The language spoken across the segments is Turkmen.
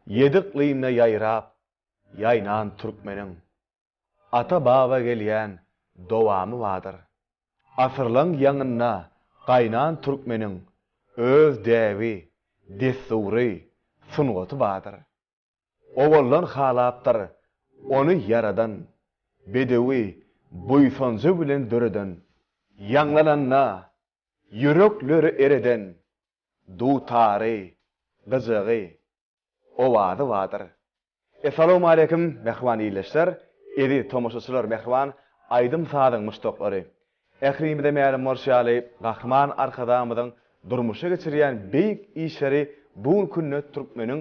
Yediqliğimle yayrap, yaynan Türkmenin. Ata baba gelýän dowamy wadyr. Asyrlaň ýanynna gaýnan Türkmenin öz däwi, destury, sungaty wadyr. Owallan halapdyr, onu yaradan, bedewi, buýsanjy bilen döreden, ýanglananna, yürekleri ereden, dutary, gyzygy, owady wadyr. Assalamu alaykum mehman iýleşler, edi tomoşaçylar mehman, aýdym sadyň muşdoklary. Ährimde mälim morşaly, gahman arkadamyň durmuşa geçirýän beýik işleri bu günne Türkmeniň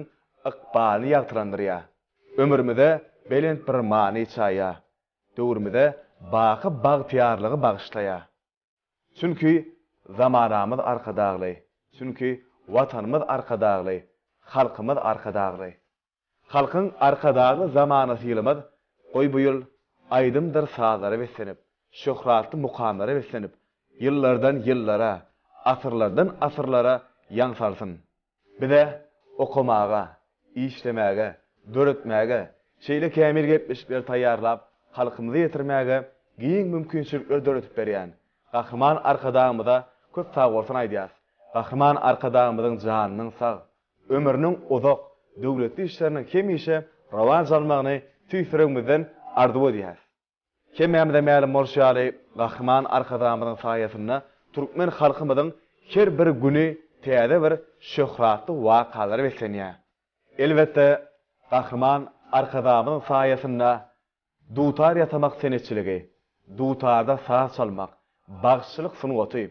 ykbaly ýagtyrandyrýar. Ömrümizde belent bir many çaýa, döwrümizde baky bagtyarlygy bagyşlaýar. Çünki zamanamyz arkadagly, çünki watanymyz arkadagly, halkymyz arkadagly. Halkyň arkadagly zamanasy ýylymyz goý bu ýyl aýdymdyr sazlara beslenip, şöhratly mukamlara beslenip, ýyllardan ýyllara, asyrlardan asyrlara ýaňsarsyn. Bize okumaga, işlemäge, döretmäge, şeýle kämil gepleşikler taýýarlap, halkymyzy ýetirmäge giň mümkinçilikler döretip berýän. Gahryman arkadagymyza köp sag bolsun aýdýas. Gahryman arkadagymyzyň janynyň sag, ömrüniň uzak, döwletli işleriniň hemişe rawan salmagyny tüýsüregimizden arzuw edýäs. Kemmämde mälim morşaly gahryman arkadagymyzyň saýasynda Türkmen halkymyzyň her bir güni täze bir şöhratly wakalary beslenýär. Elbetde gahryman arkadagymyzyň saýasynda dutar ýatamak senetçiligi, dutarda saz çalmak, bagşçylyk sungaty,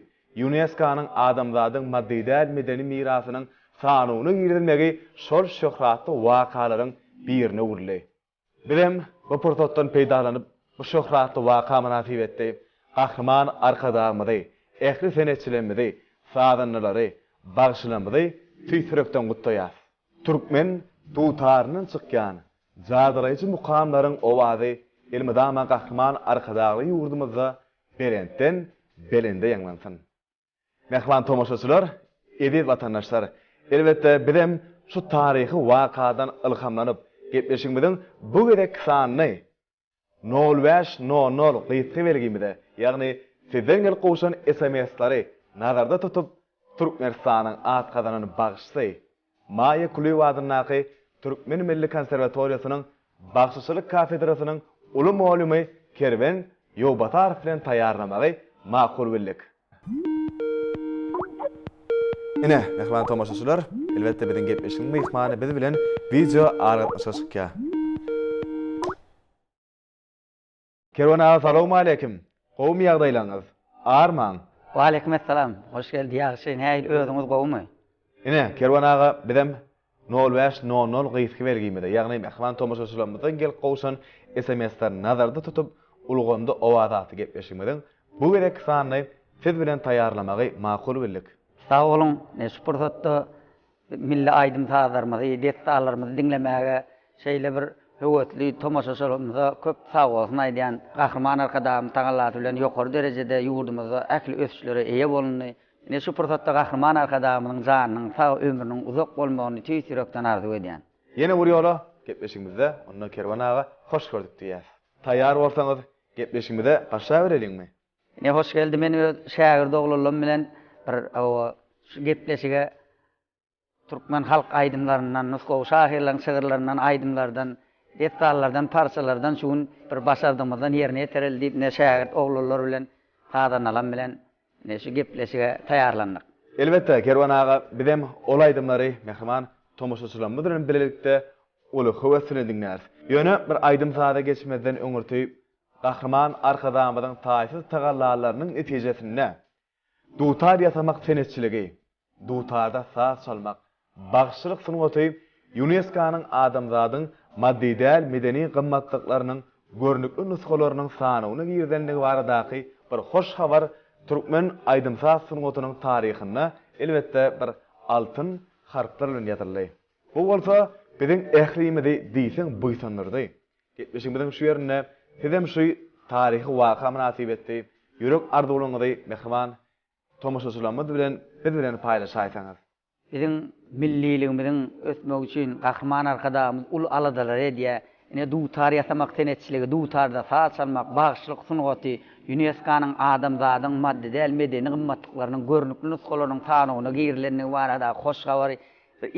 UNESCO-nyň adamzadyň maddidäl medeni mirasynyň sanawyna girilmegi şol şöhratly wakalaryň birine urildi. Bilem bu portotdan peýdalanyp bu şöhratly waka münasibetde gahryman arkadagymyzy, ähli senetçilerimizi, sadanlary, bagşylarymyzy tüýsürekden gutlaýar. Türkmen dutarynyň çykýan, jadyraýjy mukamlaryň owazy elmydama gahryman arkadagly ýurdumyzda berenden belende ýanglansyn. Mehman tomoşaçylar, edip watandaşlar, elbetde bizem şu taryhy wakadan ilhamlanyp gepleşigimiziň bu gerek sanyny 0500 gysga belgimide, ýagny sizden gel goşan SMS-lary nazarda tutup Türkmenistanyň atkadanyny bagyşly, Maýa Kulywadynaky Türkmen Milli Konserwatoriýasynyň Bagşyçylyk kafedrasynyň uly malumy Kerben Ýowbatar bilen taýýarlamagy makul bildik. Ine, mehman tomoşaçylar, elbetde biziň gepleşigimiz mehmany biz bilen video aratmaşykka. Kerwan ağa, assalamu alaykum. Gowum ýagdaýlaryňyz? Arman. Wa aleykum assalam. Hoş geldi ýagşy. Näýil özüňiz gowmy? Ine, Kerwan ağa, bizem 0500 gysga belgimide, ýagny mehman tomoşaçylarymyzdan gel goşan SMS-ler nazarda tutup ulganda owadaty gepleşigimiziň bu gerek sanyny siz bilen taýýarlamagy makul bildik. Sağ olun. Şu pursatda milli aýdym sazlarymyzy, dettallarymyzy dinlemäge şeýle bir höwetli tomoşaçylarymyza köp sag bolsun aýdýan gahryman arkadagym taňalaty bilen ýokary derejede ýurdumyzda ähli ösüşlere eýe bolundy. Şu pursatda gahryman arkadagymyň janynyň sag ömrüniň uzak bolmagyny tüýsürekden arzuw edýän. Ýene bir ýola gepleşigimizde onda Kerwan ağa hoş gördük diýär. Taýýar bolsaňyz gepleşigimizde başa bereliňmi? Hoş geldi. Men şägird oglanlarym bilen bir şu gepleşige Türkmen halk aýdymlaryndan, Nuskow şahirleriň şygyrlaryndan, aýdymlardan, detallardan, parçalardan şuň bir başardymyzdan ýerine ýetirildi diýip şägird oglanlar bilen, sadanlar bilen şu gepleşige taýýarlandyk. Elbetde Kerwan ağa, bizem ol aýdymlary mehman tomoşaçylarymyz bilen birlikde uly höwesini dinlär. Ýöne bir aýdym sada geçmezden öňürtüp gahryman arkadagymyzyň taýsyz tagallalarynyň netijesinde dutar ýatamak senetçiligi, dutarda saz çalmak, bagşylyk sungaty UNESCO-nyň adamzadyň maddidäl medeni gymmatlyklarynyň görnükli nuskalarynyň sanawyna girdenligi baradaky bir hoş habar Türkmen aýdymsaz sungatynyň taryhyna elbetde bir altyn harplar bilen ýatyryly. Bu bolsa biziň ählimizi diýsen buýsanlyrdy. Gepleşigimiziň şu ýerine sizem şu taryhy waka münasibetli ýürek arzuwlaryňyzy mehman tomoşaçylarymyz bilen biz bilen paýlaşaýsaňyz. bizim milliligimizin ösmek üçin kahraman arkadaşımız ul aladalar diye ine dutar yasamak tenetçiligi dutarda saat salmak bağışçılık sunugaty UNESCO'nun adamzadyň maddedel medeni gymmatlyklarynyň görnükli nuskalarynyň tanygyna girileni barada hoş habary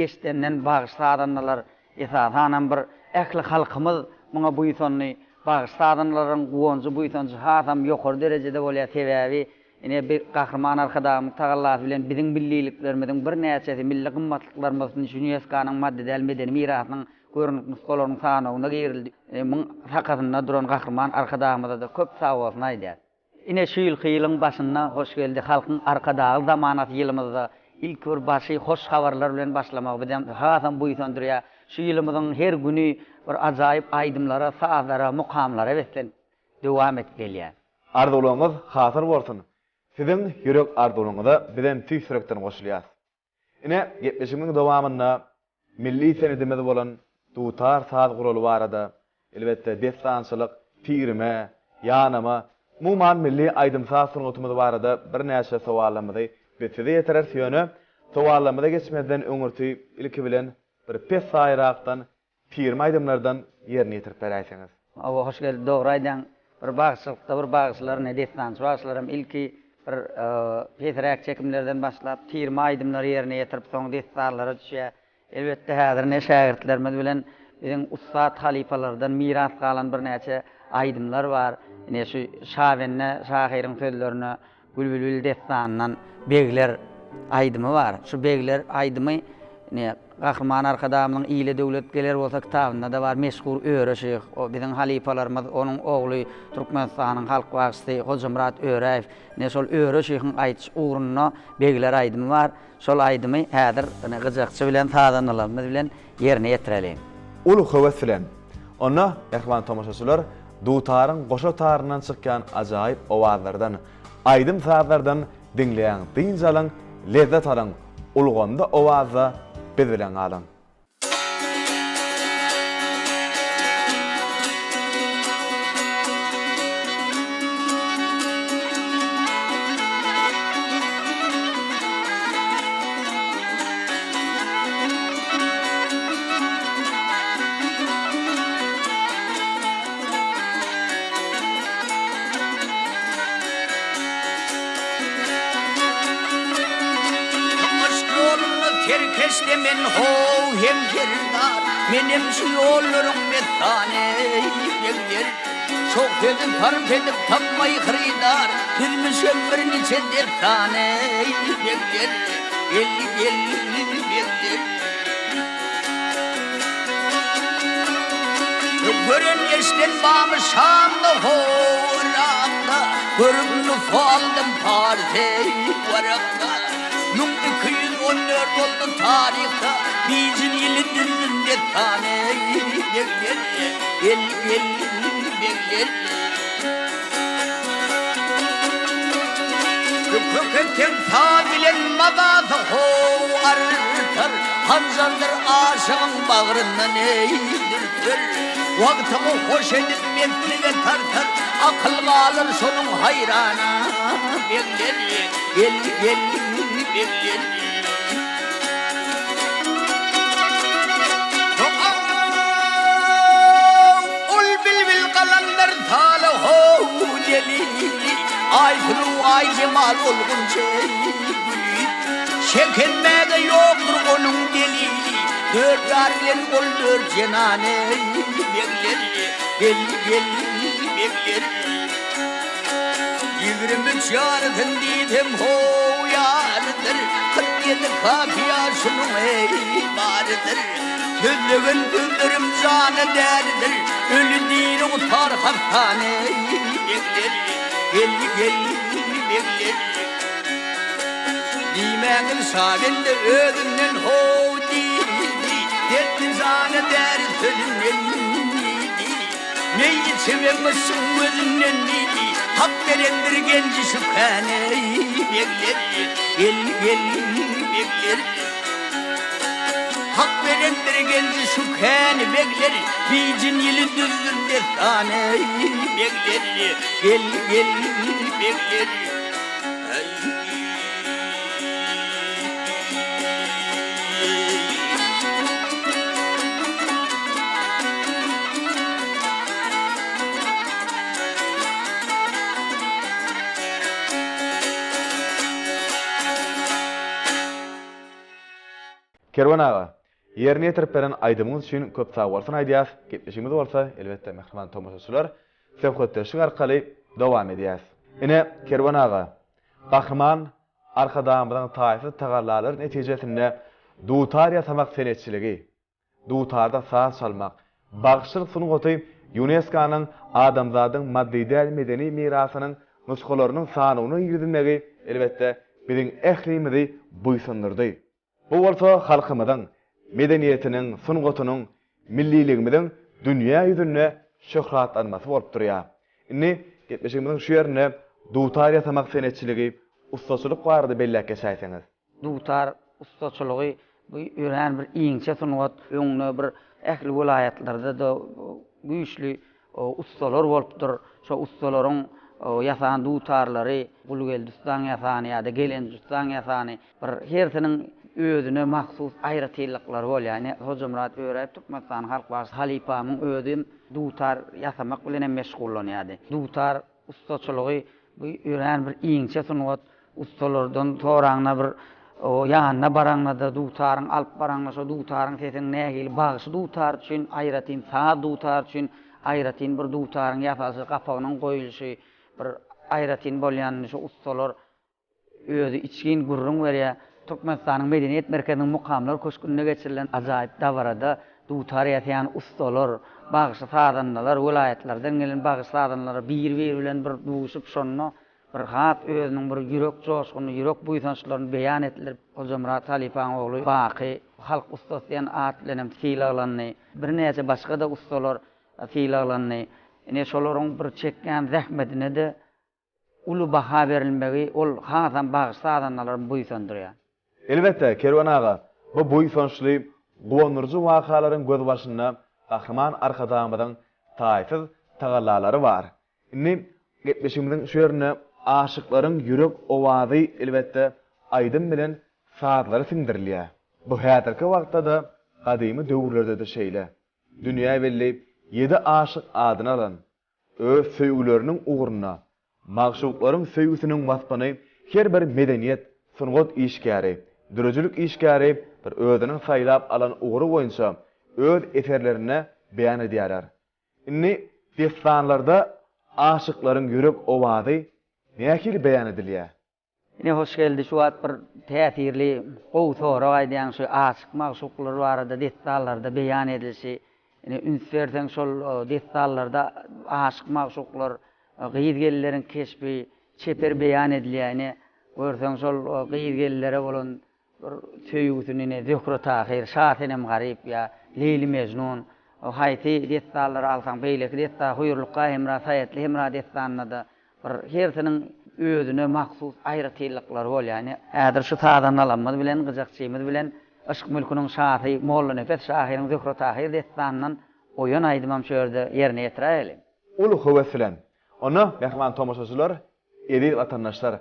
eşdenden bağışladanlar esasanan bir ähli halkymyz muňa buýsany bağışladanlaryň guwonjy buýsany hasam ýokary derejede bolýar sebäbi ine bir kahraman arkadaşymyz tagallat bilen biziň milliliklerimizin bir näçesi milli gymmatlyklaryň UNESCO'nun maddedel medeni mirasynyň görnükli nuskalarynyň tanygyna girildi. Muň hakatyna duran kahraman arkadaşymyza da köp sag bolsun aýdýar. Ine şu ýylyň başynda hoş geldi halkyň arkadaşy zamanaty ýylymyzda ilk bir başy hoş habarlar bilen başlamak bilen hasam buýsandyrýar. Şu ýylymyzyň her güni bir ajaýyp aýdymlara, saatlara, mukamlara betlen dowam etip gelýär. Arzuwlaryňyz hasır bolsun. Siziň ýürek arzuwlaryňyza bilen tüý sürekden goşulýar. Ine 70-iň dowamynda milli senedimiz bolan dutar saat guraly barada elbetde destançylyk, pirme, ýanama, muman milli aýdymsaz sungatymyz barada bir näçe sowallarymyzy betide ýeterer ýöne sowallarymyza geçmeden öňürtüýip ilki bilen bir pes saýrakdan pirme aýdymlardan ýerine ýetirip beräýsiňiz. Awa hoş geldi dogry aýdan bir bagşylykda bir bagşylaryň destançy bagşylarym ilki bir pesräk çekimlerden başlap pirme aýdymlary ýerine ýetirip soň destanlara düşýär. Elbette häzir ne şagirdlerimiz bilen bizim ustad halifalardan miras kalan bir näçe aýdymlar bar. Ine şu şawenne şahyryň sözlerini Bülbül destanyndan begler aýdymy bar. Şu begler aýdymy ine kahraman arkadaşymyň ýyly döwlet geler bolsa kitabynda da bar meşhur Öre şeýh. O bizim halifalarymyz onuň ogly Türkmenistanyň halk wagty Hojamrat Öreýew. Ne şol Öre şeýhiň aýdyş uğruna begler aýdymy bar. Şol aýdymy häzir ine gyzykçy bilen taýdanlarymyz bilen ýerine ýetirelim. Ulu höwes bilen. Ona ähwan tomaşaçylar dutaryň goşa taryndan çykkan ajaýyp owazlardan, aýdym saatlardan dinleýän diňjalaň lezzet alan ulganda owaza biz bilen galan. Terkeşte men ho hem kirdar menem şu yollarım metane gelir çok dedim tarif edip tapmayı kıydar bilmişim bir nice dertane gelir gelir görün geçten bağımı şamda horakta görümlü faldım parze varakta Numdu 214 oldu tarihta bizim yılın tane gelir köketen tabilen madada ho artar hanzandır aşığın bağrından eğdirtir Vaktımı hoş edip mentlige tartar akıl alır sonun hayrana gelir ul bilbil kalanlar tala ho deli ay kulu ay cemal olgun çekenmede yoktur onun deli dört darlen ol dört cenane bekler Yügrümü çağırın dedim ho yarıdır Kıryedi kafiya şunun eybarıdır Güldüğün güldürüm canı derdir Ölü değil utar haftane Bekler Dimeğin sağında ödünden ho değil Dertin canı derdi sözünden Neyi sevemezsin gözünden değil Hak verendir genci şu kane bekler Hak verendir genci şu kane bekler Bicin yılı düzdür defane bekler Kerwan ağa, yerine yetirip beren aydymyňyz üçin köp sag bolsun aýdýas. Gepleşigimiz bolsa, elbetde mehman tomoşaçylar söhbetleşik arkaly dowam edýäs. Ine Kerwan ağa, Gahrman arkadamyň taýfy tagarlalar netijesinde dutar ýasamak senetçiligi, dutarda saz çalmak, bagşylyk sunugaty UNESCO-nyň adamzadyň maddi däl medeni mirasynyň nuskalarynyň sanyny ýigdirmegi elbetde biziň ählimizi buýsundurdy. Bu bolsa halkymyzyň medeniýetiniň, sunugatynyň, milliligimiziň dünýä ýüzünde şöhratlanmasy bolup durýar. Indi gepleşigimiziň şu ýerine dutar ýasamak senetçiligi, ustaçylyk barada bellek geçäýsiňiz. Dutar ustaçylygy bu ýören bir iňçe sunugat, öňüne bir ähli vilayatlarda da güýçli ustalar bolupdyr. Şo ustalaryň ýasan dutarlary, Gulgeldistan ýasany ýa-da Gelendistan ýasany bir hersiniň özüne mahsus aýratylyklar bol, ýani Hojamrat öýräp Türkmenistan halk başy Halipamyň özüm dutar ýasamak bilen meşgullanýardy. Dutar ustaçylygy bu ýören bir iňçe sunugat, ustalardan soraňna bir ýanyna baraňna da dutaryň alyp baraňna şo dutaryň sesini nähili bagyşy dutar üçin aýratyn, saat dutar üçin aýratyn bir dutaryň ýapasy gapagynyň goýulşy bir aýratyn bolýan şo ustalar özü içgin gurrun berýär. Türkmenistanyň medeniýet merkeziniň mukamlar köşkünde geçirilen ajaýyp dawarada dutar ýasan ustalar, bagyşy sadanlar, vilayatlardan gelen bagyşy sadanlar bir-bir bilen bir duşup şonno bir hat özüniň bir ýürek joşguny, ýürek buýsançlaryny beýan etdirip, Hojamrat Halipanyň ogly Baqy halk ustasy diýen at bilen fiýlaglandy. Bir näçe başga da ustalar fiýlaglandy. Ine şolaryň bir çekýän zähmetine de uly baha berilmegi ol hazam bagyşy sadanlaryny buýsandyrýar. Elbette Kerwan ağa, bu buýsançly, gowunurjy wakalaryň göz başynda Gahrman arkadamyň taýfy tagallalary bar. Indi gepleşigimiziň şu ýerine aşyklaryň ýürek owazy elbette aýdym bilen sazlary sindirilýär. Bu häzirki wagtda da gadymy döwürlerde de şeýle. Dünýä belli 7 aşyk adyny alan, öz söýgüleriniň uğruna, magşuklaryň söýgüsiniň waspany her bir medeniýet, sunugat işgäri, dürejülik işgäri bir özüniň saýlap alan uğru boýunça öz eserlerine beýan edýärler. Indi destanlarda aşyklaryň ýürek owazy nähili beýan edilýär? Ine hoş geldi şu wagt bir täsirli gowy sorak aýdýan şu aşyk magşuklar barada detallarda beýan edilşi. Ine ünsverden şol detallarda aşyk magşuklar gyýyzgelleriň keşbi çeper beýan edilýär. Ine görseň şol gyýyzgellere bolan bir söýgüsini Zöhre Tahir, Şahenem Garip ýa Leyli Mecnun haýty detallara alsaň beýleki detal Huýurlukka hemra Saýatly hemra detalna da bir hersiniň özüne mahsus aýratylyklar bol, ýani ädir şu tadan alanmaz bilen gyjakçymyz bilen Aşk Mülküniň şahy Molla Nefes Şahyryň Zöhre Tahir destanyndan oýan aýdymam şu ýerde ýerine ýetiräýelim. Ulu höweslen. Onu mehman tomoşaçylar, edil watandaşlar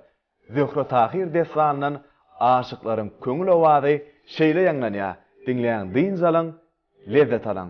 Zöhre Tahir destanyndan aşyklaryň köňül owazy şeýle ýanglanýar. Dinleýän diýinjalyň, lezzet alaň.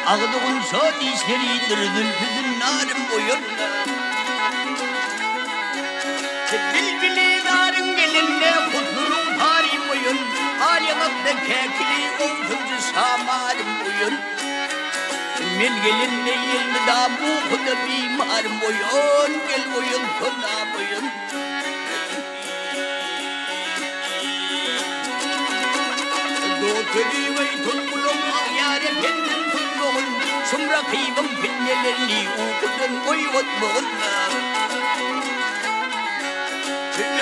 Ağdığın şad işleridir zülfüzün narım boyun. Bilbili narın gelinde huzurun harim boyun. Aliyakta kekili olsuncu şamarım boyun. Men gelinde yelini da bu kuda bimarım boyun. Gel boyun sonra boyun. Doğteli ve tulkulum ağyare kendin tutluğun. Sumra kıybım pinnelerini ukudun boyut boğunla.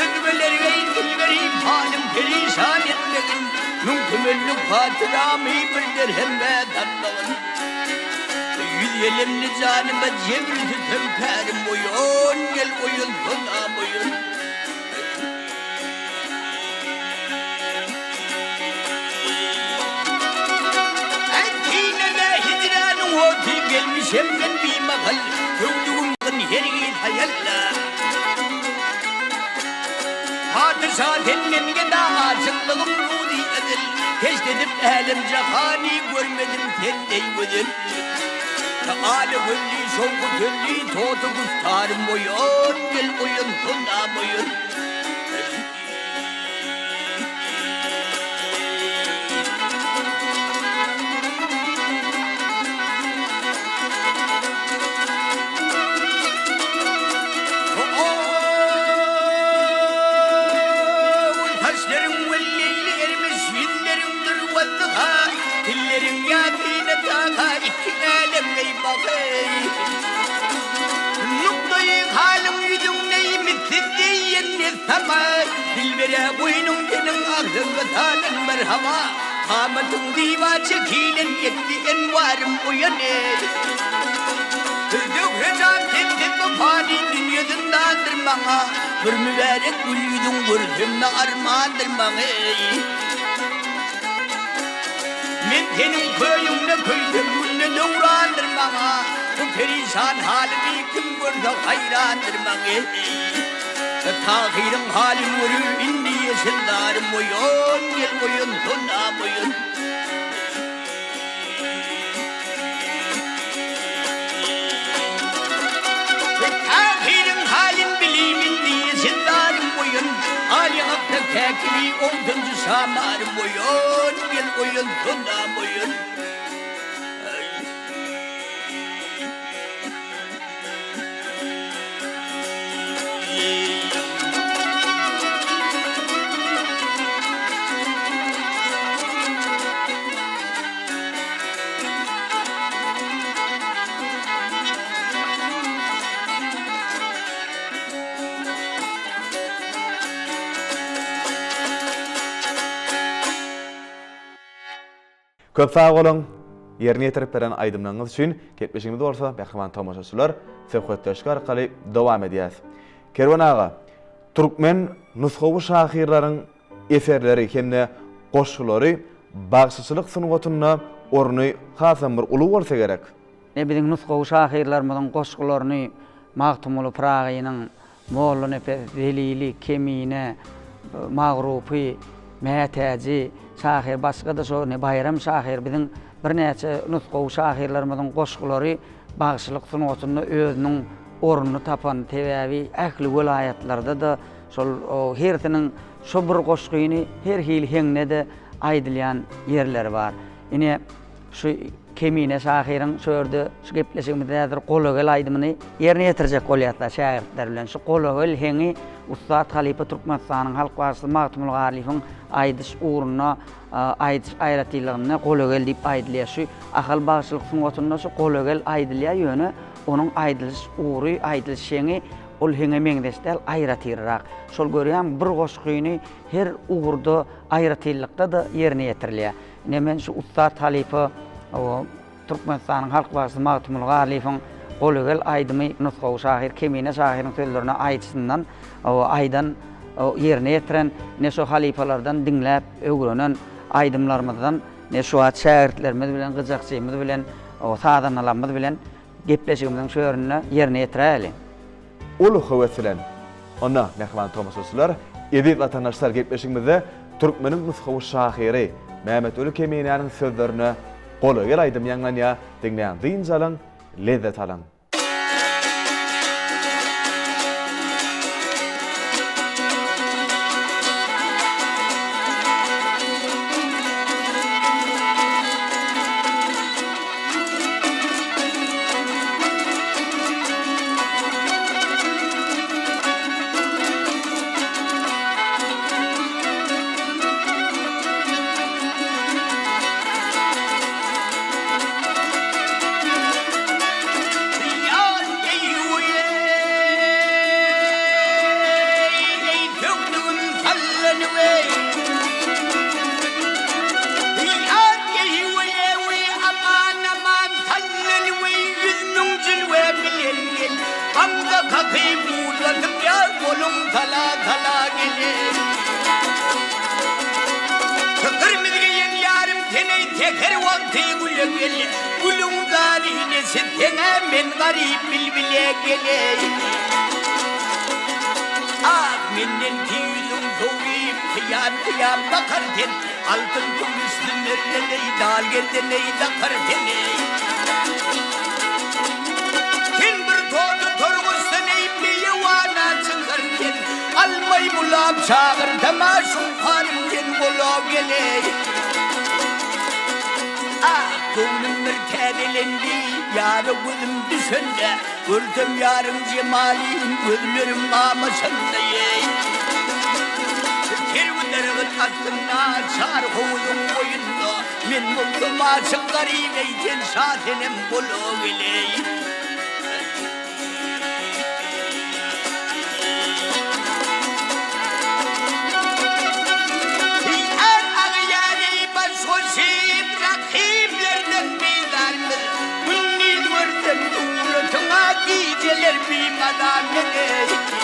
Ölmeleri ve intilleri halim perişan etmegin mümkünlük hatırami bildir hem ve tatlıgın yüz yelimli canıma cemri tütüm perim boyun gel boyun tuna boyun gelmişim ben bir mahal Kövdüğümden her git hayalla Padişah ellemiye daha açıklığım rudi edil Keş dedim elim cehani görmedim tendey ödül Teali gülli şovku gülli totu kustarım boyun Gel boyun tuna boyun Dillerin yâdîne dâga iki âlemley bakay Nuktayı halim yüzüm ney mitsiddiyen nesama Dilbere boynum senin aklın gıtalın merhaba Kamatın diva çekilen yetti envarım uyanır Dökrecan teptep fani dünyasındandır bana Bir mübarek gül yüzün gördüğümde armağandır bana Men senin köyümde köydüm günne doğrandır bana Bu perişan halimi kim gördü hayrandır bana Tahir'in halim vurur indi yeşildarım boyun Gel boyun tuna boyun Tahir'in halim bileyim indi yeşildarım boyun Ali akta tekili olduncu samarım boyun Gel boyun tuna boyun Köp sağ olun. Yerine yetirip beren aydımlarınız üçün ketmişimiz olsa Behriman tamaşaçılar söhbetleşik arkaly dowam edýäs. Kerwan ağa, Türkmen nusxawy şahyrlaryň eserleri hemde goşgulary bagşyçylyk sunugatyna orny hasam bir uly bolsa gerek. Biziň nusxawy şahyrlarymyzyň goşgularyny Magtumul Pragynyň Molla Nefes Delili Kemine Magrupi Mätäji şahyr başga da şo ne bayram şahyr biziň bir näçe nusxawy şahyrlarymyzyň goşgulary bagşylyk sunugatyna özüniň ornuny tapan tebabi ähli vilayatlarda da şol hertiniň şo bir goşgyny her hil heňne de aýdylýan yerler bar. Ine şu Kemine şahyryň şöýerde şu gepleşigimizde häzir golagel aýdymyny ýerine ýetirjek bolýarlar şahyrdlar bilen. Şu golagel heňi Ustad Halipa Türkmenistanyň halk başçysy Magtumul Galifiň aýdyş uğruna aýdyş aýratylygyny golagel diýip aýdylýar. Şu ahal bagşylyk sunugatyna şu golagel aýdylýar ýöne onun aýdylyş uğry aýdylyş şeňi ol heňe meňdeşdäl aýratyrrak. Şol görýän bir goşgyny her uğurda aýratylykda da ýerine ýetirilýär. Nemen şu Ustad Halipa o Türkmenistanyň halk başçysy Magtumul Galifiň golagel aýdymy nusxawy şahyr Kemine şahyryň sözlerine aýtysyndan o aýdan ýerine ýetiren ne şu halifalardan dinläp öwrenen aýdymlarymyzdan ne şu şähertlerimiz bilen gyjakçymyz bilen o sadanlarymyz bilen gepleşigimiziň şöýrüne ýerine ýetiräli. Uly howeslen. Ona Mehriman tamaşaçylar, edip watandaşlar gepleşigimizde Türkmeniň nusxawy şahyry Mehmet Öli Keminäniň sözlerine golagel aýdym ýaňlanýa dinleýän dynjalyň lezzet alan. tala tala gelir. Kırmızıyen yarım teney teker vakti güle gelir. Gülün darine sitene men garip bilbile gelir. Ah menin tüylüm doğuyup kıyam bakarken altın kum üstünlerine dal geldi dakarken. Kim bir tordu torgusun eybi yuvana çıkarken almay bulab çağır tamaşum harken bulab gelir. Ah gönlüm bir tedelendi yarı gülüm düşünde gördüm yarın cemalin gözlerim mamasında Kervunların hakkında çarhudun boyunda men mutlum açık garibeyken şatenim bulu geleyim. Her ağyani başhoşim rakiplerden bizardır. Bunun vurdum uğratına geceler bir madam geleyim.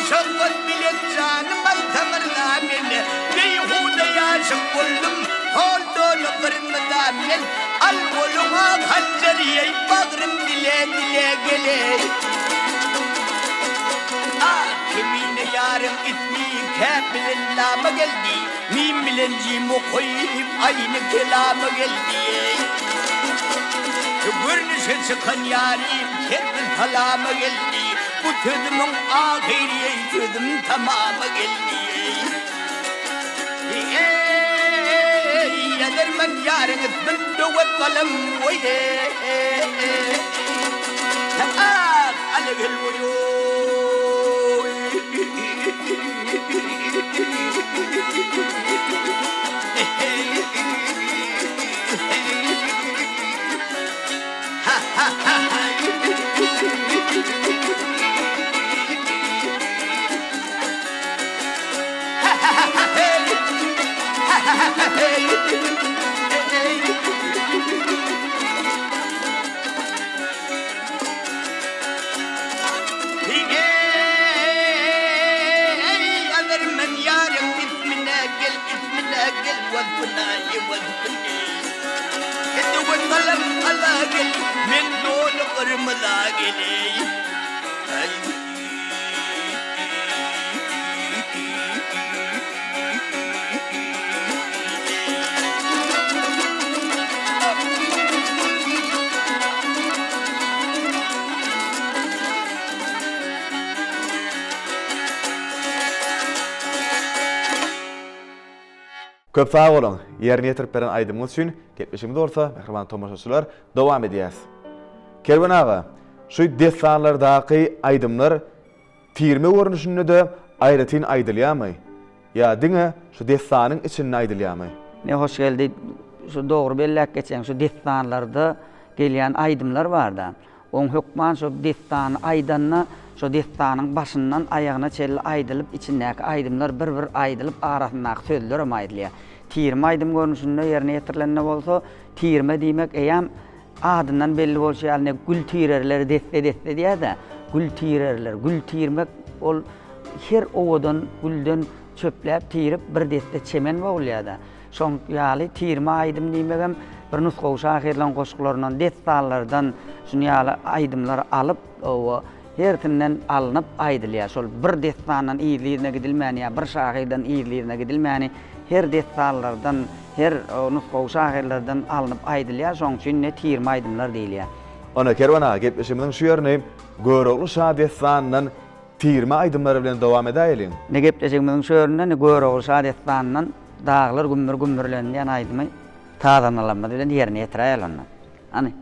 Şafat bilet canım altamırla meni Beyhude yaşım buldum Holdolu kırmıda men Al koluma hancariyey Bağrım dile dile gele Ah kimine yarım itmi Kâbilen lama geldi Mim bilencimi koyup Aynı kelama geldi Görünüşe çıkan yarim Kerbil talama geldi Bu tüdümün ahiriye tüdüm tamamı geldi. Ey yaderman yarın etmin duvat kalem oye. Ah alagel oyo. Ha ha ha ha. من دون قرمدا geley Köp sağ olun. Yerine yetirip beren aydımız üçün ketmişimiz olsa, mehriban tomoşaçylar dowam edýäs. Kerwen ağa, şu destanlardaki aydımlar tirme görünüşünde de aýratyn aýdylýarmy? Ya diňe şu destanyň içinde aýdylýarmy? Ne hoş geldi. Şu doğru bellek geçen şu destanlarda gelýän aydımlar var da. On hukman şu destan aydanyna şu destanyň başyndan ayagına çelli aýdylyp içindäki aydymlar bir aýdylyp arasyndaky sözler hem aýdylýar. Tirme aydym görünüşinde yerine ýetirilenne bolsa, tirme diýmek eýam adından belli bolsa ýaly gül tirerler deste diýär-de. Gül tirerler, gül tirmek ol her owadan gülden çöpläp tirip bir deste çemen bolýar-da. Şoň ýaly tirme aydym diýmegem bir nusga şahirlen goşuklaryndan detallardan şunu ýaly aydymlar alyp o hertinden alınıp aýdylýar. Şol bir destandan iýliğine gidilmäni ýa bir şahirden iýliğine gidilmäni her detallardan her nusga şahirlerden alınıp aýdylýar. Şoň üçin ne tirme aydymlar diýilýär. Ona Kerwen ağa gepleşimiň şu ýerine görogly şa destandan tirme aydymlary bilen dowam edäýeliň. Ne gepleşimiň şu ýerine görogly şa destandan dağlar gümmürlenýän aýdymy taýdanalama bilen ýerine ýetiräýär onda. Ani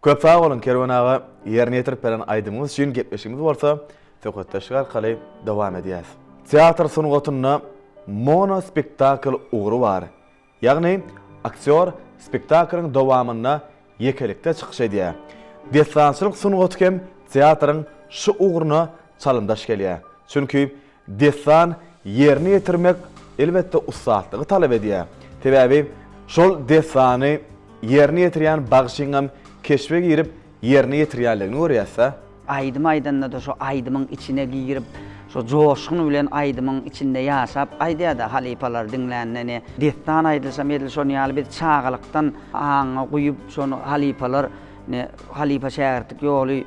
Köp sağ olun Kervan ağa, yerine yetirip beren aydymyňyz üçin gepleşigimiz bolsa, söhbetdeşik arkaly dowam edýäs. Teatr sunugatyna monospektakl ugry bar. Ýagny aktyor spektaklyň dowamyna ýekelikde çykyş edýär. Destançylyk sunugaty hem teatryň şu ugryna çalyndaş gelýär. Çünki destan yerine yetirmek elbetde ustalygy talap edýär. Sebäbi şol destany yerine ýetirýän bagşyňam keşfe girip yerine yetirýärligini görýärse, Aydym aydanda da şu aydymyň içine girip, şu joşgyny bilen aydymyň içinde ýaşap, aýdýa-da halipalar dinläneni, destan aýdylsam edil şonu ýaly bir çağalykdan aňa guýup, şonu halipalar ne halipa şähertlik ýoly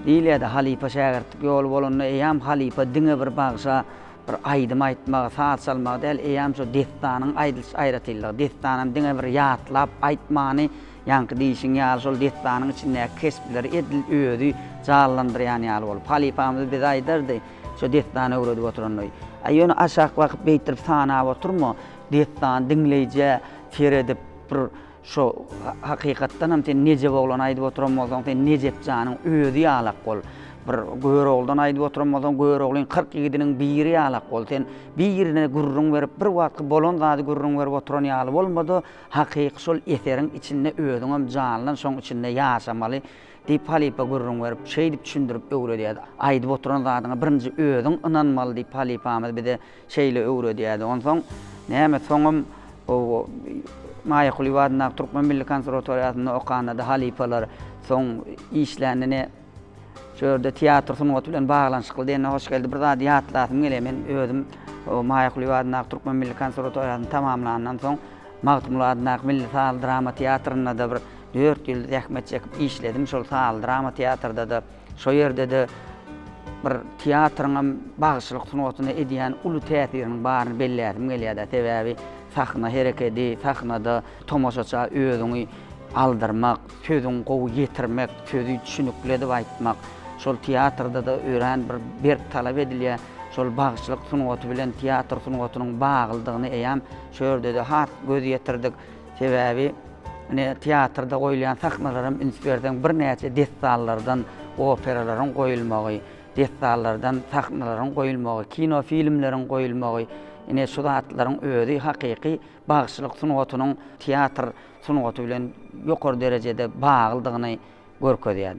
diýilýär-de, halipa şähertlik ýoly bolanda eýam halipa diňe bir bagşa bir aydym aýtmagy, saat salmagy däl, eýam şu destanyň aýratyldygy, destanam diňe bir ýatlap aýtmany yankı diýişiň ýaly şol destanyň içinde kesipler edil öýdi jallandyrýan ýaly bolup halipamyz biz aýdardy şu destany öwredip oturanly. Aýony aşak wakyt beýtirip sanap oturma, destan dinleýje feredip bir şu hakykatdan hem sen neje boglan aýdyp oturanmasaň sen neje janyň öýdi ýalak bol. Bir göýrogdan aýdyp oturanmasaň göýroglyň 42-diniň biri ýalak bol. Sen birine gurrun berip bir wagty bolan zady gurrun berip oturan ýaly bolmady. Hakyky şol eseriň içinde öýdüň hem janlan şoň içinde ýaşamaly. Diýip halipa gurrun berip şeý diýip düşündirip öwredýär. Aýdyp oturan zadyňa birinji öýdüň ynanmaly diýip halipamyz bide şeýle öwredýär. Onsoň näme soňum o Maya Kuliwadna Türkmen Milli Konservatoriýasyna okanda da halipalar soň işlerini şöyle tiyatr sunuwat bilen baglanşykly diýene hoş geldi. Bir zat ýatlatym gele men özüm o Maýakly adına Türkmen Milli Konserwatoryýasyny tamamlanandan soň Magtymly adına Milli Sahal Drama Teatrynda da bir 4 ýyl zähmet çekip işledim. Şol Sahal Drama Teatrda da şo ýerde de bir teatrına bagşylyk sunuwatyna edýän uly täsiriniň baryny bellädim gelýär-de. Sebäbi sahna hereketi, sahnada tomoşaça özüňi aldırmak, sözün gowy getirmek, sözü düşünükli edip aýtmak. Şol teatrda da öýren bir talap edilýär. Şol bagşylyk sunuwaty bilen teatr sunuwatynyň bagyldygyny eýäm şo ýerde de hat göz getirdik. Sebäbi teatrda goýulan sahnalaryň inspirasiýasyň bir näçe detallardan operalaryň goýulmagy, detallardan sahnalaryň goýulmagy, kino filmleriň goýulmagy, şu zatlaryň özü hakyky bagşylyk sunuwatynyň teatr sunuwaty bilen ýokary derejede bagyldygyny görkezýär.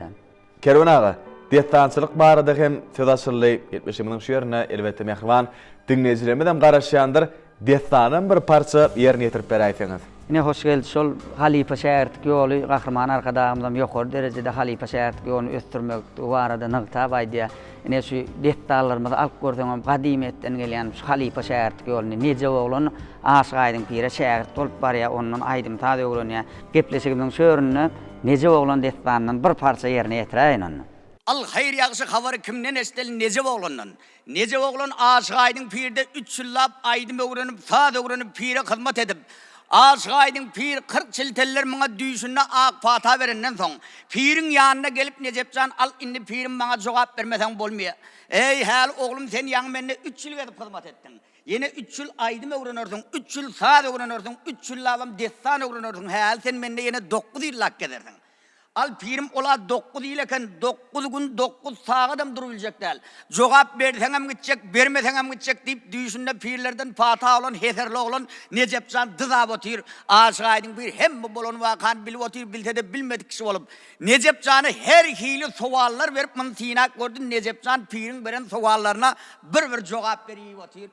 Kerwan aga, detançylyk barada hem söz açyly 70-nyň şu ýerine elbetde mehriban dinleýijilerimiz garaşýandyr. Destanyň bir parça ýerine ýetirip beräýsiňiz. Hoş geldi. Şol Halipa şähertlik ýoly gahryman arkadaşymyň ýokary derejede Halipa şähertlik ýolyny ösdürmek barada nygta baýdy. Şu detallarymyzy alyp görseňem gadimetden gelýän şu Halipa şähertlik ýolyny neje oglan Aşyk Aýdym pire şähert bolup barýar, ondan Aýdym taýda öwrenýär. Gepleşigimiň şöýrüne neje oglan destanynyň bir parça ýerine ýetiräýin onu. Al hayır ýagşy habary kimden estel Necip oglandan. Necip oglan Aşyk Aýdym pirde 3 ýyllap Aýdym öwrenip, taýda öwrenip pire hyzmat edip Aşyk Aýdym pir 40 ýyl teller maňa düýşünde ak fata berenden soň piriň ýanyna gelip Necipjan al indi pirim maňa jogap bermeseň bolmaýar. Ey hal oglum sen ýaňy mende 3 ýyl edip hyzmat etdiň. Yine 3 ýyl Aýdym öwrenerdiň, 3 ýyl taýda öwrenerdiň, 3 ýyl adam destan öwrenerdiň. Hal sen mende yine 9 ýyl lak gederdiň. Al pirim ola 9 ýyl eken 9 gün 9 saat adam durup biljekdäl. Jogap berseňem gitjek, bermeseňem gitjek diýip düýşünde pirlerden fata olan, heserli olan Necipjan dızap otyr. Aşyk Aýdym bir hemme bolan wakan bilip otyr, bilse bilmedik kişi bolup. Necipjany her hili sowallar berip men synak gördüm. Necipjan pirin beren sowallaryna bir jogap berýip otyr.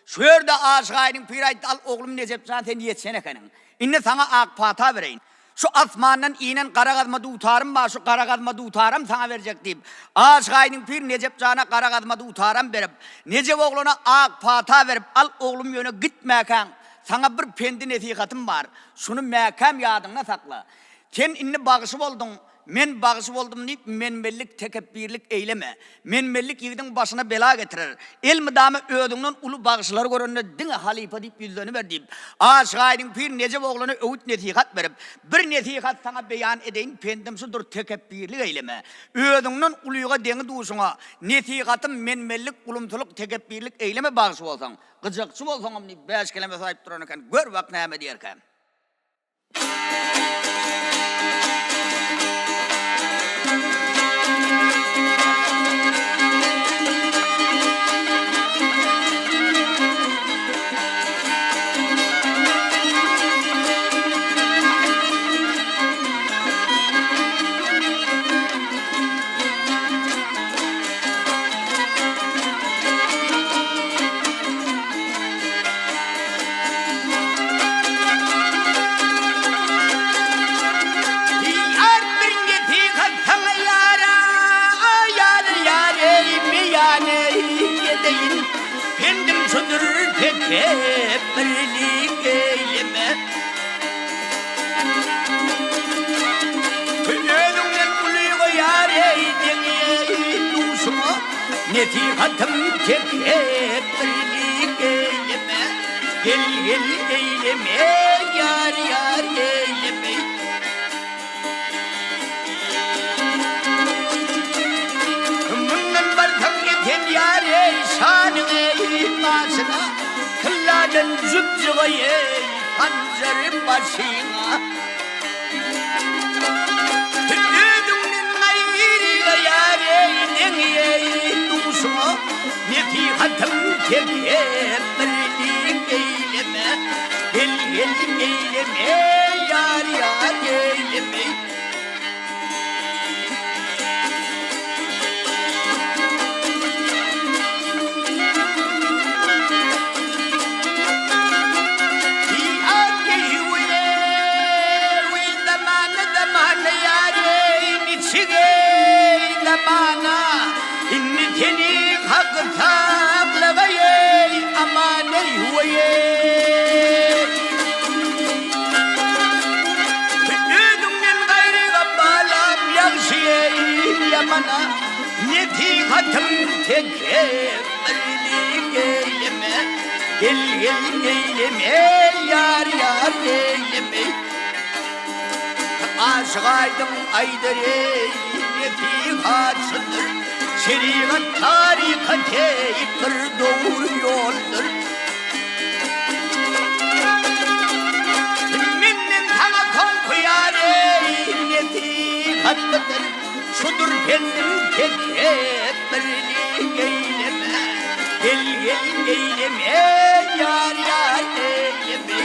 Şu ýerde Aşyk Aýdym pir aýtdy, al oglum Necipjan sen ýetsen ekeniň. Indi saňa ak fata bereýin. Şu asmandan inen kara gazmada utarım ba, şu kara gazmada utarım sana verecek deyip. Aşyk Aýdym pir Necipjana kara gazmada utarım berip, Necip ogluna ak fata verip, al oglum ýöne gitmäkäň. Sana bir pendi nesihatym bar. Şunu mäkäm ýadyňda sakla. Sen inni bagşy boldun. Men bagşy boldum diýip menmellik tekebbirlik eyleme. Menmellik ýigdiň başyna bela getirir. El midamy ödüňden uly bagşylar görende diňe halipa diýip ýüzleni ber diýip. Aşyk Aýdym pir Necip ogluny öwüt nesihat berip, bir nesihat sana beýan edeýin, pendim şudur tekebbirlik eyleme. Ödüňden ulyga deňi duşuňa nesihatym menmellik, ulumçylyk, tekebbirlik eyleme bagşy bolsaň, gyjykçy bolsaňam diýip 5 kelime saýyp duran eken. Gör wagt näme diýerken. Pendim şudur tekebbirlik eyleme. Ödüňden ulyga ýar eýdiň duşuma, nesihatym tekebbirlik eyleme. Gel eyleme, ýar eyleme. Mundan barkaň ýeten ýar şanyňy başyna, kılladan zübzüğe pancarı başyna. Ödüňden aýryga ýar eýdiň duşuma, nesihatym tekebbirlik eyleme. Gel eyleme, ýar eyleme. Mana tek birlik eyleme. Gel eyleme yar eyleme. Aşığaydım aydır netihatsıdır. Şeriat tarikat bir doğru yoldur. Minnin tana kol kuyar netihat mıdır? Şudur kendim tek birlik eyleme. Gel eyleme yar eyleme.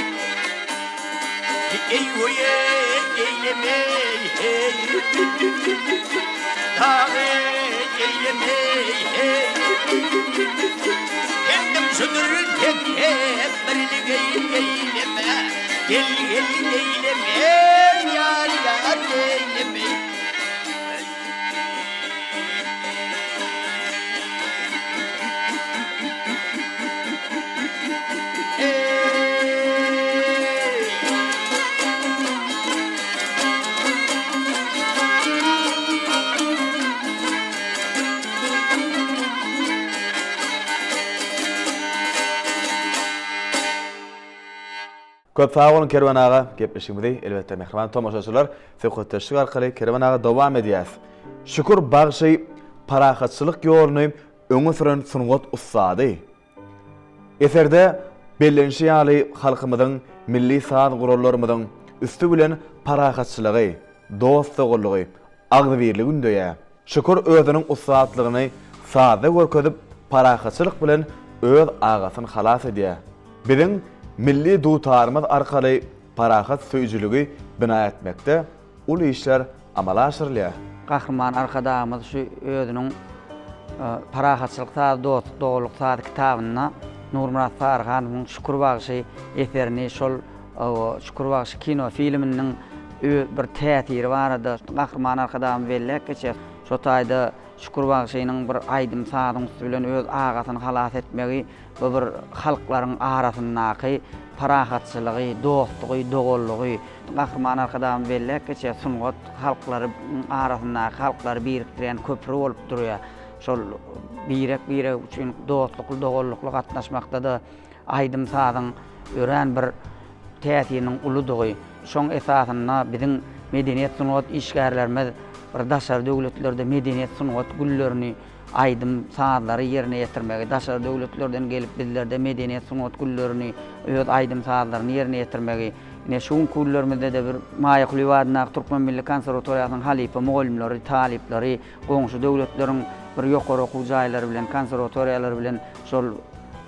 Ey oye eyleme dağı eyleme kendim şudur tek birlik eyleme. Gel eyleme yar eyleme. Köp sağ olun Kervan ağa, gepleşigimizi elbette mehriban tomoşaçylar söhbetleşik arkaly Kervan ağa dowam edýäs. Şükür bagşy parahatçylyk ýoluny öňe süren sungat ustady. Eserde bellenşi ýaly halkymyzyň milli saz gurullarymyzyň üstü bilen parahatçylygy, dostlugy, agdybirligi ündeýär. Şükür özüniň ustadlygyny sazda görkezip parahatçylyk bilen öz agasyny halas edýär. Biziň milli dutarymyz arkaly parahat söýjüligi bina etmekde ul işler amala aşyrylýar. Gahrman arkadaşymyz şu özüniň parahatçylyk saz dostluk saz kitabyna Nurmurat Farhanyň Şükür bagşy eserini şol Şükür bagşy kino filminiň bir täsiri barada. Gahrman arkadaşym bellek geçer. Şo taýda Şükür bagşynyň bir aýdym sazyň bilen öz agasyny halas etmegi bu bir halklaryň arasyndaky parahatçylygy, dostlugy, dogollugy. Gahrman arkadaşym bellek geçer. Sungat halklaryň arasyndaky halklary birikdiren köprü bolup durýar. Şol birek üçin dostlukly, dogollukly gatnaşmakda da aýdym sazyň ören bir täsiriniň uludygy. Şoň esasyna biziň medeniýet sungat işgärlerimiz bir daşary döwletlerde medeniýet sungat güllerini aýdym sazlary ýerine ýetirmegi, daşary döwletlerden gelip bizlerde medeniýet sungat güllerini, öz aýdym sazlaryny ýerine ýetirmegi. Ne şoň kullarymyzda da bir Maýa Kuliwadyna Türkmen Milli Konserwatoriýasynyň halipa mugallimleri, talipleri, goňşy döwletleriň bir ýokary okuw jaýlary bilen, konserwatoriýalary bilen şol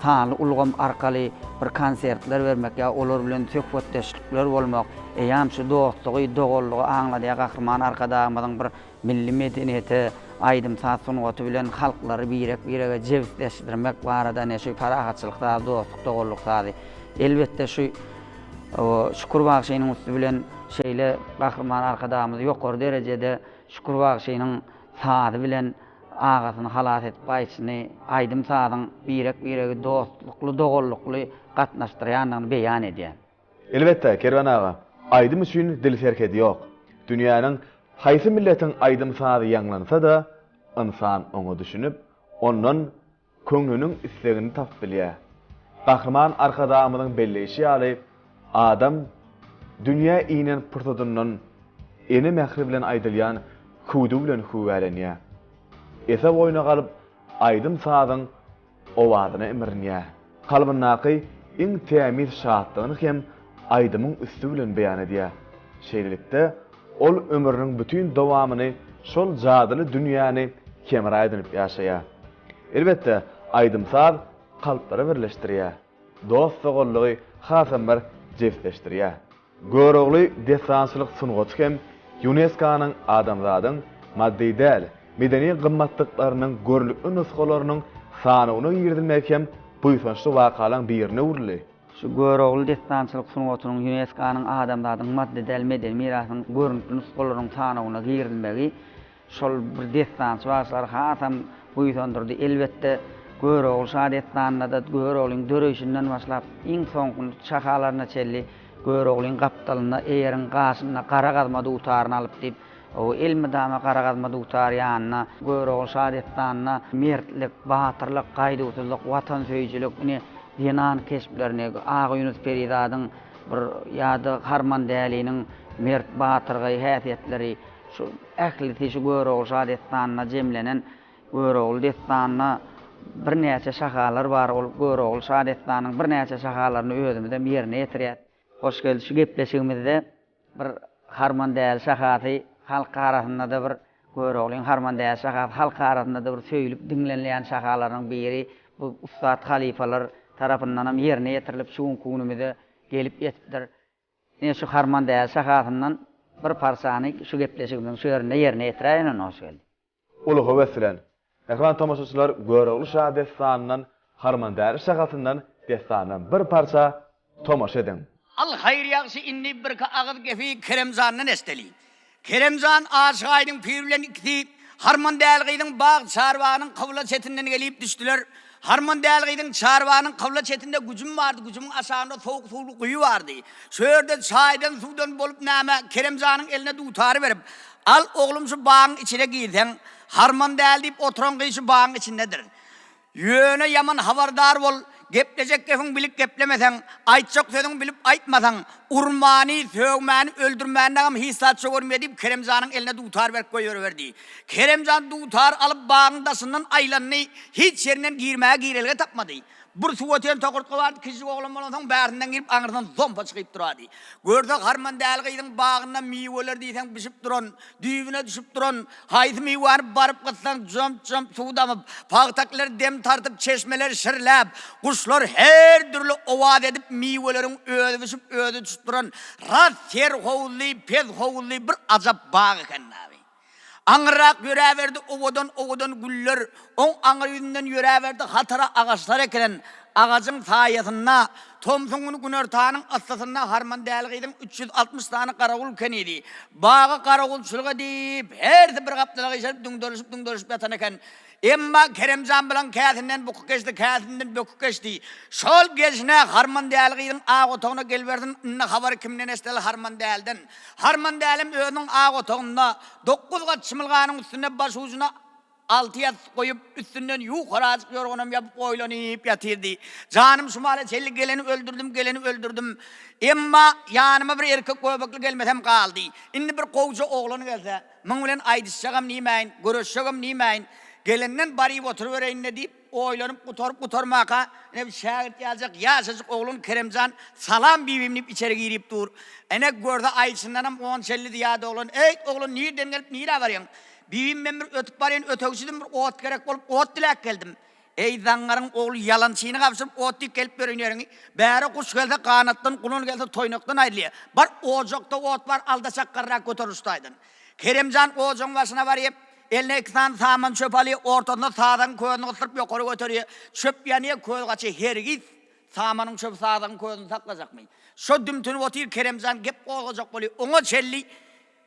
taňly ulgam arkaly bir konsertler bermek ýa olar bilen söhbetleşikler bolmak, ýa-da şu dostlugy, dogollugy aňladýa gahrman arkadaşymyzyň bir milli medeniýeti, aýdym saz sungaty bilen halklary birege jewsleşdirmek barada ne şu parahatçylykda dostluk, dogolluk sady. Elbetde şu Şükür bagşynyň üstü bilen şeýle gahrman arkadaşymyz ýokary derejede Şükür bagşynyň sazy bilen agasyny halas etip baýsyny aýdym sazyň birege dostlukly, dogollukly gatnaşdyrýanyny beýan edýär. Elbette Kervan ağa, aýdym üçin dil serkedi ýok. Dünýäniň haýsy milletiň aýdym sazy ýanglansa da, insan onu düşünüp, ondan köňlüniň islegini tapyp bilýär. Gahrman arkadaşymyzyň belleşi ýaly adam dünýä inen pırtadyndan eni mehri bilen aýdylýan kudu bilen huwalenýär. Esa boýna galyp aýdym sazyň owazyny emirnýär. Kalbyndaky iň tämiz şatlygyny hem aýdymyň üstü bilen beýan edýär. Şeýlelikde ol ömrüniň bütün dowamyny şol jadyly dünýäni kemir edinip ýaşaýar. Elbetde aýdym saz kalplary birleşdirýär. Dost dogollugy hasam bir jewsleşdirýär. Görogly desanslyk sungaty hem UNESCO-nyň adamzadyň maddi däl medeni gymmatlyklarynyň görlükli nuskalarynyň sanawyna girdilmek hem buýsançly wakalaň birine uruly. Şu görogly desanslyk sungatynyň UNESCO-nyň adamzadyň maddi däl medeni mirasynyň görlükli nuskalarynyň sanawyna girdilmegi şol bir desans başlar hasam buýsandyrdy. Elbetde görogly şadetlanyna da göroglyň döreşinden başlap iň soňky çakalaryna çelli göroglyň gapdalyna, eýeriň gaşyna, gara gazmady utaryny alyp dip O ilmi dama qaragazma dutar ýanyna görög şaadetdanna mertlik, batyrlyk, gaýdutlyk, watan söýjülük ine dinan kesiplerini Ağa Yunus Perizadyň bir ýady harman däliniň mert batyrgy häsiýetleri şu ähliti şu görög şaadetdanna jemlenen görög destanna bir näçe şahalar bar, ol görög şaadetdanyň bir näçe şahalaryny özümizde ýerine ýetirýär. Hoş geldi şu gepleşigimizde bir harman däl şahaty halk arasynda da bir görögliň harman däl şahat halk arasynda da bir söýülip dinlenýän şahalaryň biri bu Ustad halifalar tarapyndan hem ýerine ýetirilip şu kunumyzda gelip ýetipdir. Ine şu harman däl şahatyndan bir parsany şu gepleşigimiň şeýerine ýerine ýetiräýän hoş geldi. Ulu wesilen. Ähwan tomoşaçylar görögli şaadetdanyndan harman däl şahatyndan destandan bir parça tomoş edin. Al hayır yağısı inni bir ağız gefi Keremzan'ın esteli. Keremzan Aşıkay'ın pirlen ikti harman dälgiýiň bağ çarwanın kavla çetinden gelip düştüler. Harman dälgiýiň çarwanın kavla çetinde güjüm vardı. Güjümün aşağında soğuk sulu kuyu vardı. Şöýerde çaýdan sudan bolup näme Keremzanyň eline dutary berip al oglum şu bağın içine giýsen harman däl diýip oturan şu bağın içindedir. Ýöne yaman habardar bol. Geplecek gefin bilip geplemesen, aýtjak sözüň bilip aýtmasaň, urmany, sögmäni, öldürmäni hissat görmedip Keremzanyň eline dutar berip goýuverdi. Keremzan dutar alyp bağındasından aýlanyny hiç ýerinden girmäge girelge tapmady. Bir suwaten taqırtqa bardy, kişi oglum bolansaň bärinden girip aňyrdan zompa çykyp durady. Gördük harman dälgiýiň bagynda miweler diýsen bişip duran, düýbüne düşüp duran, haýsy miwany baryp gitsaň jomp suwdamyp, pagtaklar dem tartyp, çeşmeler şirläp, kuşlar her türlü owad edip miweleriň öýüne düşüp öýüne düşüp duran, rat ter howly, pez howly bir ajap bag eken. Aňyrak ýöräberdi owadan güller, oň aňyr ýüzünden ýöräberdi hatara agaçlar eken. Agacyň saýasyna, Tomsuňyň günertanyň astasyna harman dälgiýiň 360 tany garagul ken idi. Baga garagulçylyk edip, her bir gapdalyga ýeşip düňdörüşip ýatan eken. Emma Keremzan bilen käsinden bukuk geçdi, käsinden bukuk geçdi. Şol geçine harman dälgiýiň ağa otoguna gelberdim, inne habar kimden estel harman dälden. Harman dälim özüniň ağa otogunda 9 gat çymylganyň üstüne baş ucuna 6 yat koyup üstünden ýukara azyk ýorgunam ýapyp oýlanyp ýatyrdy. Janym şumala çelli geleni öldürdüm. Emma ýanyma bir erkek göbekli gelmesem galdy. Indi bir gowja oglany gelse, muň bilen aýdyşjagam nimeýin, görüşjagam nimeýin. Gelenden bari oturuvereyim ne deyip oylanyp gutormaka ne bir şagirt ýaljak ýaşasyk oglun Keremzan salam bibimnip içeri girip dur. Ene gördi aýçyndanam 10 çelli diýadi oglun. Ey oglun nirden gelip nire barýan? Bibim men bir ötüp barýan ötökçidim bir ot gerek bolup ot dilek geldim. Ey zaňgaryň ogly ýalançyny gapsyp ot dik gelip berýäňi. Bäri kuş gelse kanatdan, kulun gelse toýnakdan aýrylýar. Bar ojokda ot bar aldaçak garrak götürüşdaýdyn. Keremzan ojoň başyna baryp eline iktan saman çöp aly, ortada sağdan köýüni gysyrıp ýokary götürýär. Çöp ýanyň köýü gaçy hergiz samanyň çöp sağdan köýüni saklajakmy? Şo dümtüni otyr Keremzan gep bolajak boly. Oňa çelli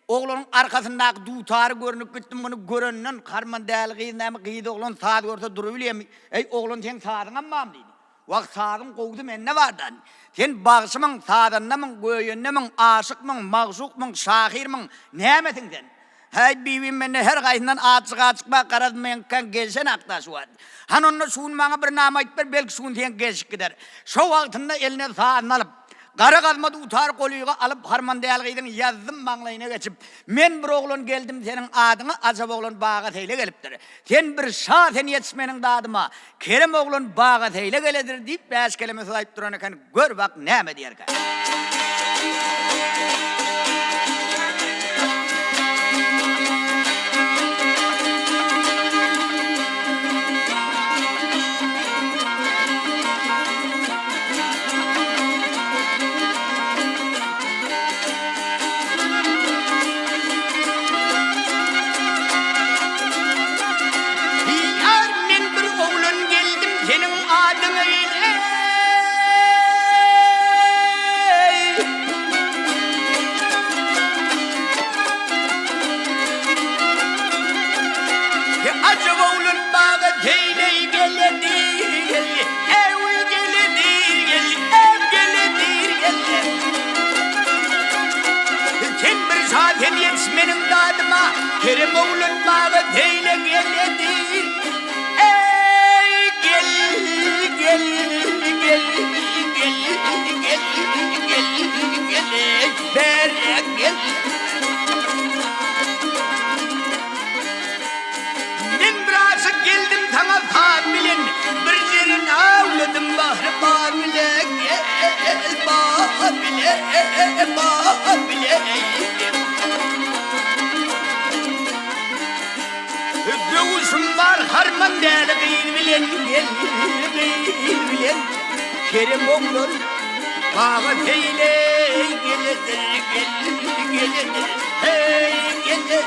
oglanyň arkasyndaky dutary görünüp gitdim, muny görenden harman dälgiýiň näme gyýdy oglun saat görse durup bilýärmi? Ey oglun sen sağdan ammam diýdi. Wagt sağdan gowdy menne bardan. Sen bagşymyň, sağdandamyň, göýündemyň, aşykmyň, magşukmyň, şahirmyň, nämesin sen? Hay bibim menne her gaýyndan açyk garadmaýan kan gelsen aktaş var. Han onu şunmaňa bir nama aýtber belki şun diýen gelşik gider. Şo wagtynda eline saat alyp gara gazmady utar golýyga alyp harman dälgiýiň ýazdym maňlaýyna geçip men bir oglun geldim seniň adyňy ajab oglun baga teýle gelipdir. Sen bir şahen ýetişmeniň dadyma Kerem oglun baga teýle geledir diýip bäş kelime saýyp duran eken. Gör bak näme diýerkä. Meniň dadyma bahri babile gel babile babile Göğsüm var harman der bilen gel bilen Kerim oğlur bağı teyle geledir geledir hey geledir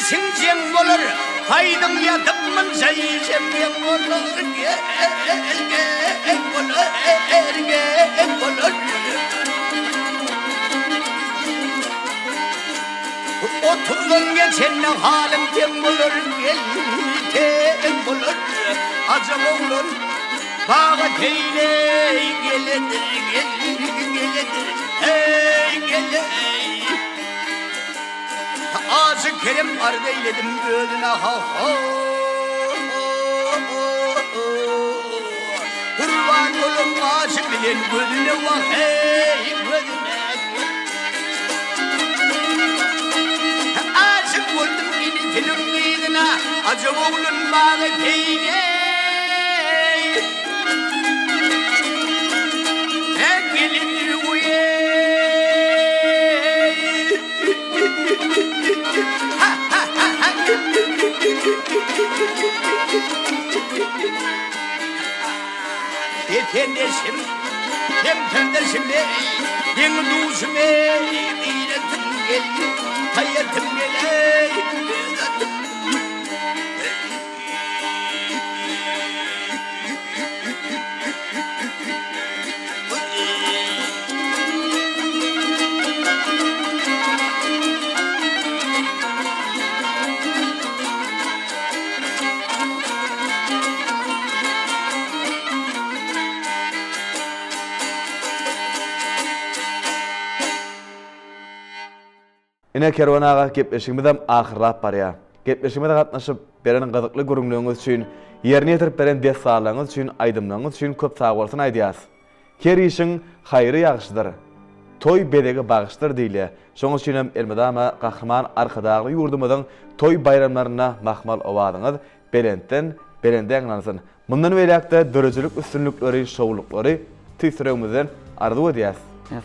Sincan olur, haydım yatımın sayıcım yan olur, gel olur. Oturdun geçen halim tem olur, gel tem olur, acım olur. Bağı teyle geledir, geledir, hey geledir. Ağzı kerem arda eyledim gözüne ha Kurban olun ağzı bilen gözüne vah hey gözüne Ağzı buldum yine telin kıyına acı oğlun bağı peyle gelinir uye Yeteneşim, hem kardeşim hem duşum iğretim gel, hayatım gel, Ine kerwanaga gepleşigimizem ahirlap barýar. Gepleşigimizde gatnaşyp berenin gyzykly görüňlüğüňiz üçin, ýerine ýetirip beren destalaryňyz üçin, aýdymlaryňyz üçin köp sag bolsun aýdýas. Her işiň haýry ýagşydyr. Toy bedege bagyşdyr diýle. Şoňa üçin hem Elmydama gahrman arkadagy ýurdumyzyň toy bayramlaryna mahmal owadyňyz belende ýaňlansyn. Mundan welekde dörejilik üstünlükleri, şowluklary tüýsüregimizden arzu edýäs.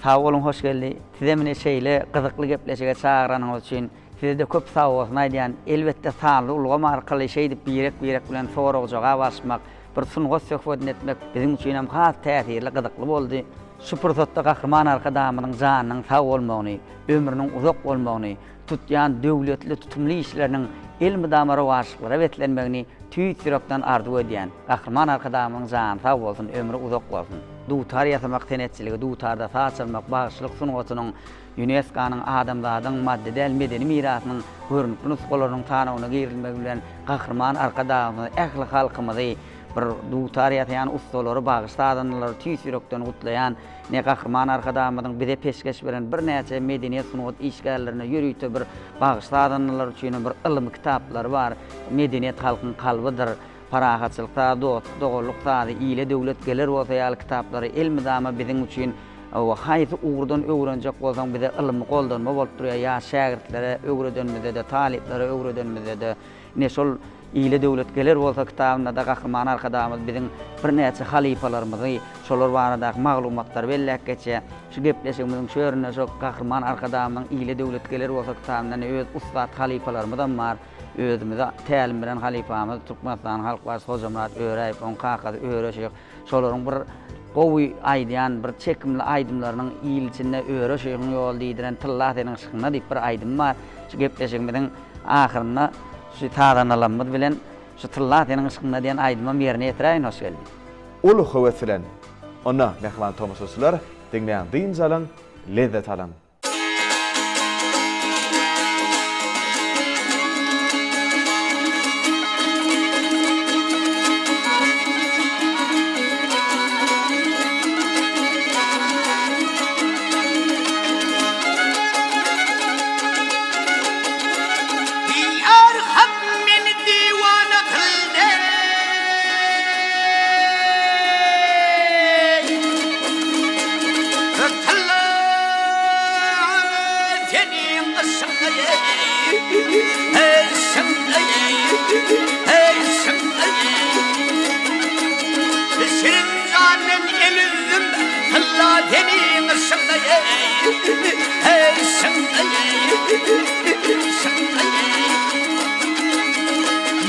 Sağ olun, hoş geldi. Size mine şeyle kızıklı gepleşige çağıranыңız için size de köp sağ olsun aýdýan. Elbette sağlı ulgam arkaly şey dip birek bilen soragjaga başmak, bir sungat söhbet etmek bizim üçin hem has täsirli gyzykly boldy. Şu pursatda gahrman arkadamynyň janynyň sağ bolmagyny, ömrüniň uzak bolmagyny, tutýan döwletli tutumly işleriniň Elmydama rawaşlyklary wetlenmegini tüýsürekden arzu edýän. Gahrman arkadamynyň jany sağ bolsun, ömrü uzak bolsun. Dutar ýasamak tenetçiligi, dutarda saçylmak, bagşlyk sunugatynyň UNESCO-nyň adamzadyň maddedel medeni mirasynyň görnükli nuskalarynyň tanawyna girilmegi bilen gahrman arkadamy ähli halkymyzy bir dutar ýasaýan ustalary bagşladanlar tüýsürekden gutlaýan ne gahrman arkadamynyň bize peşkeş beren bir näçe medeniýet sunugat işgärlerine ýürüýte bir bagşladanlar üçin bir ilmi kitaplary bar. Medeniýet halkyň kalbydyr. Parahatçylykda, dogurlukda, ýyly döwlet gelir bolsa ýaly kitaplary Elmydama biziň üçin haýsy uğurdan öwrenjek bolsaň bize ilmi goldanma bolup durýar. Ýa şagirdlere öwredenmizde de, taliplere öwredenmizde de ne şol ýyly döwlet gelir bolsa kitabyna da gahrman arkadamyz biziň bir näçe halifalarymyzy şolar barada maglumatlar bellek geçe. Şu gepleşigimiziň şöhrüne şo gahrman arkadamyň ýyly döwlet gelir bolsa kitabyna öz ustad halifalarymyzdan bar. Özümüze tälim bilen halifamyz Türkmenistan halk başy hojamrat öýräýip on kakady öýreşik. Şolaryň bir gowy aýdýan bir çekimli aýdymlarynyň ýylçynda öýreşigiň ýol diýdiren Tıllah denen şygyna diýip bir aýdym bar. Şu gepleşigimiziň ahyrynda şu taýdanalymyz bilen şu Tıllah denen şygyna diýen aýdymy ýerine ýetiräýin. Hoş geldi. Ulu howetlen. Ona mehman tomasçylar diňleýän diýinjalan lezzet alan. Hey şımday Şirin zanen elüzüm Tılla tenin şımday Hey şımday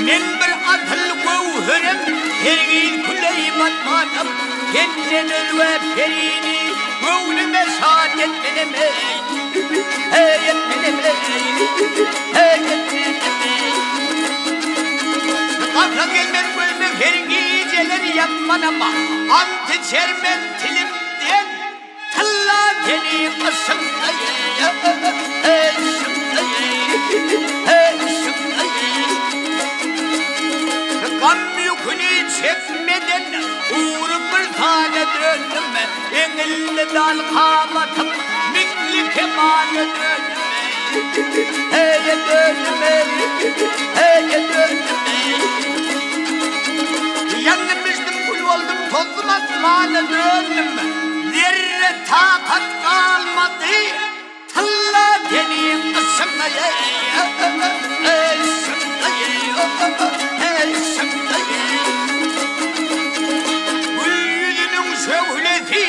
Men bir atıl gövhürüm Hergil kuley batmadım Kendin ve perini Gövlüme saadet benim Hey etmedim Hey etmedim Kalka gelmez gülmek her geceler yapman ama Antı çermen tilimden Tılla teni kısımda Hey şımda Hey şımda Gam yükünü çekmeden Uğrum bir tane döndüm Engelli dal kamatıp Mikli kemanı döndüm Hey döndüm Hey döndüm Yanmıştım kul oldum tozdum atmanı döndüm Zerre takat kalmadı Tılla deneyim ısımda Hey ısımda Hey ısımda Gül yüzünün şöhleti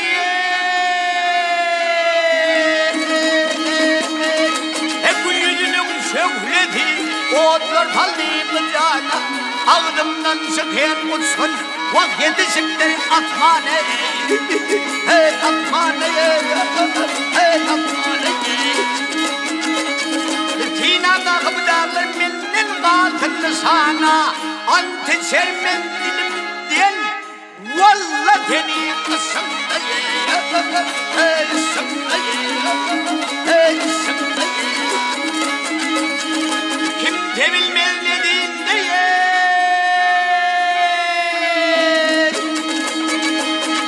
Gül yüzünün şöhleti Otlar faldığımı cana Ağzımdan çıkan uçsun Vakti siktir atmanı Hey atmanı Hey atmanı Tina dağım dağlar Menin kalkındı sana Antı çermen dilimden Valla teni kısımda Hey kısımda Hey kısımda Kim tebilmez dediğinde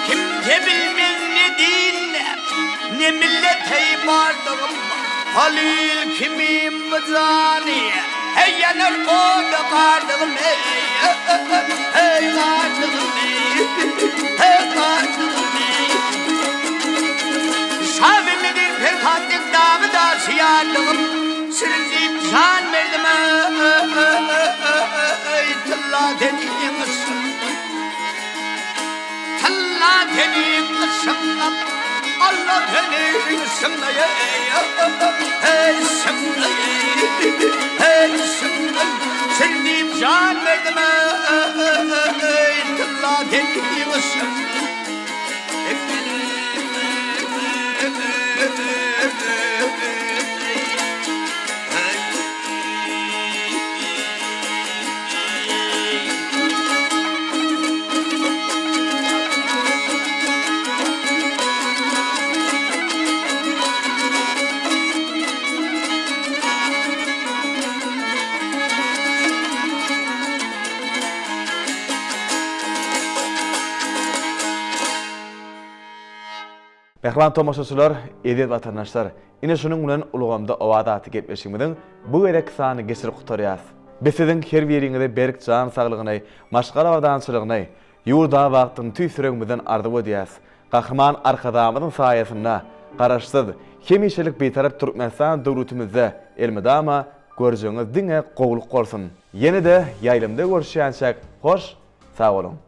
Kim tebilmez dediğinde Ne millete vardığım Halil kimim vızani Hey yanar koda kardığım Hey kardığım Hey kardığım Şavimedir perkandık dağı da siyardığım Sürüzüp can verdim Tılla dediğim ısındım Tılla dediğim ısındım Allah dediğim ısındım Hey ısındım Hey ısındım Sürüzüp can verdim Tılla dediğim ısındım Mehman tomoşaçylar, edep vatandaşlar, ine şunun bilen ulgamda owadaty getmeşigimiň bu gerek sany geçirip gutarýas. Besediň her biriňizde berk jan saglygyny, maşgala wadançylygyny, ýurda wagtyň tüýsüregimizden ardyp ödýäs. Gahrman arkadamyň saýasynda garaşsyz, hemişelik betarap Türkmenistan döwletimizde elmedama görjeňiz diňe gowluk bolsun. Ýene-de ýaýlymda görüşýänçek, hoş, sag bolun.